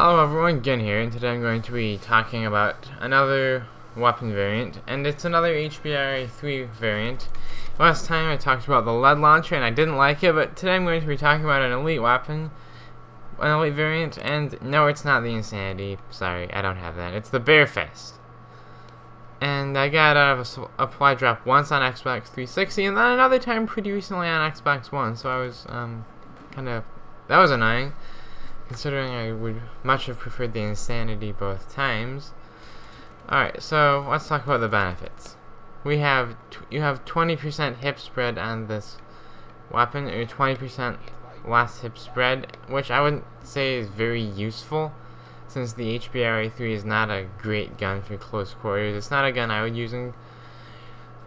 Hello everyone, Gen here, and today I'm going to be talking about another weapon variant, and it's another HBRa3 variant. Last time I talked about the lead launcher and I didn't like it, but today I'm going to be talking about an elite weapon, an elite variant, and no, it's not the Insanity. Sorry, I don't have that. It's the Bare Fist. And I got it out of a supply drop once on Xbox 360, and then another time pretty recently on Xbox One, so I was, that was annoying, considering I would much have preferred the Insanity both times. Alright, so let's talk about the benefits. You have 20% hip spread on this weapon, or 20% less hip spread, which I wouldn't say is very useful, since the HBRa3 is not a great gun for close quarters. It's not a gun I would use in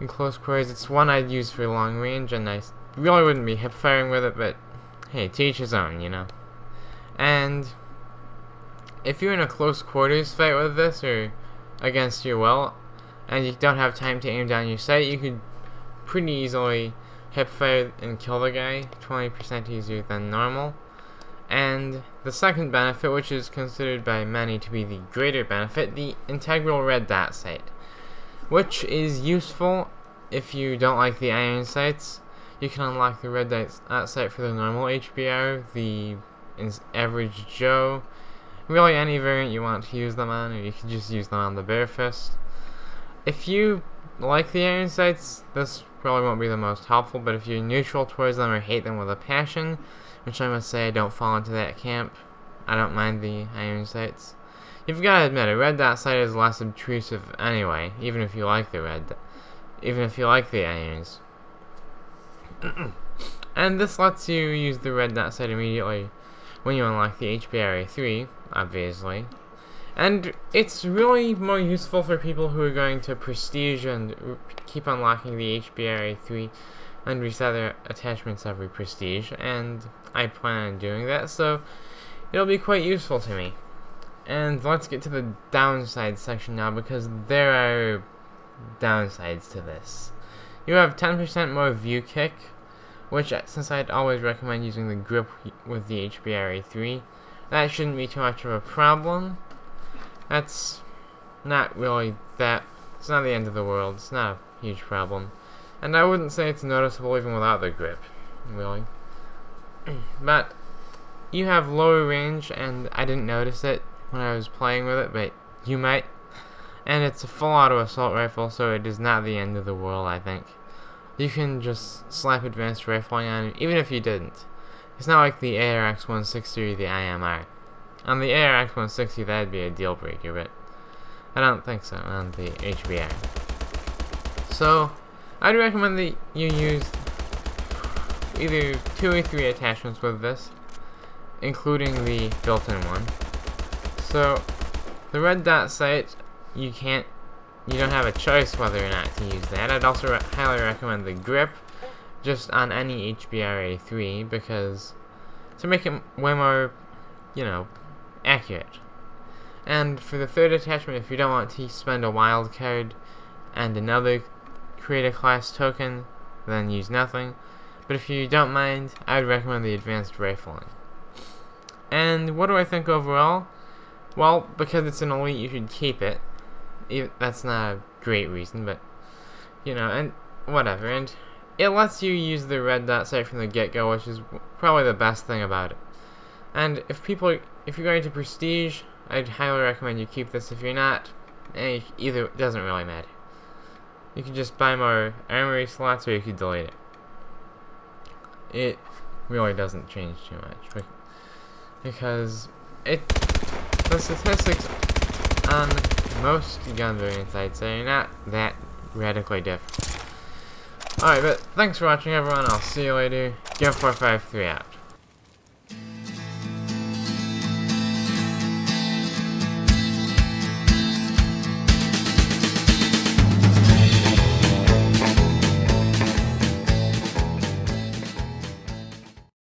close quarters. It's one I'd use for long range, and I really wouldn't be hip firing with it, but hey, to each his own, you know. And if you're in a close quarters fight with this, or against your will, and you don't have time to aim down your sight, you could pretty easily hip fire and kill the guy 20% easier than normal. And the second benefit, which is considered by many to be the greater benefit, the integral red dot sight, which is useful if you don't like the iron sights. You can unlock the red dot sight for the normal HBR, the average Joe, really any variant you want to use them on, or you can just use them on the Bare Fist. If you like the iron sights, this probably won't be the most helpful, but if you're neutral towards them or hate them with a passion, which I must say I don't fall into that camp, I don't mind the iron sights. You've got to admit, a red dot sight is less obtrusive anyway, even if you like the irons. And this lets you use the red dot sight immediately when you unlock the HBRa3, obviously. And it's really more useful for people who are going to prestige and keep unlocking the HBRa3 and reset their attachments every prestige, and I plan on doing that, so it'll be quite useful to me. And let's get to the downside section now, because there are downsides to this. You have 10% more view kick, which, since I'd always recommend using the grip with the HBRa3, that shouldn't be too much of a problem. That's not really it's not the end of the world, it's not a huge problem. And I wouldn't say it's noticeable even without the grip, really. But you have lower range, and I didn't notice it when I was playing with it, but you might. And it's a full auto assault rifle, so it is not the end of the world, I think. You can just slap advanced rifling on it, even if you didn't. It's not like the ARX-160 or the IMR. On the ARX-160, that'd be a deal breaker, but I don't think so on the HBR. So I'd recommend that you use either 2 or 3 attachments with this, including the built-in one. So the red dot sight, you don't have a choice whether or not to use that. I'd also highly recommend the grip, just on any HBRa3, because to make it way more, accurate. And for the third attachment, if you don't want to spend a wild card and another create a class token, then use nothing. But if you don't mind, I would recommend the advanced rifling. And what do I think overall? Well, because it's an elite, you should keep it. That's not a great reason, but and whatever. And it lets you use the red dot sight from the get-go, which is probably the best thing about it. And if you're going to prestige, I'd highly recommend you keep this. If you're not, either, it doesn't really matter. You can just buy more armory slots, or you could delete it. It really doesn't change too much, because the statistics on most gun variants, I'd say, are not that radically different. Alright, but thanks for watching, everyone. I'll see you later. Give 453 out.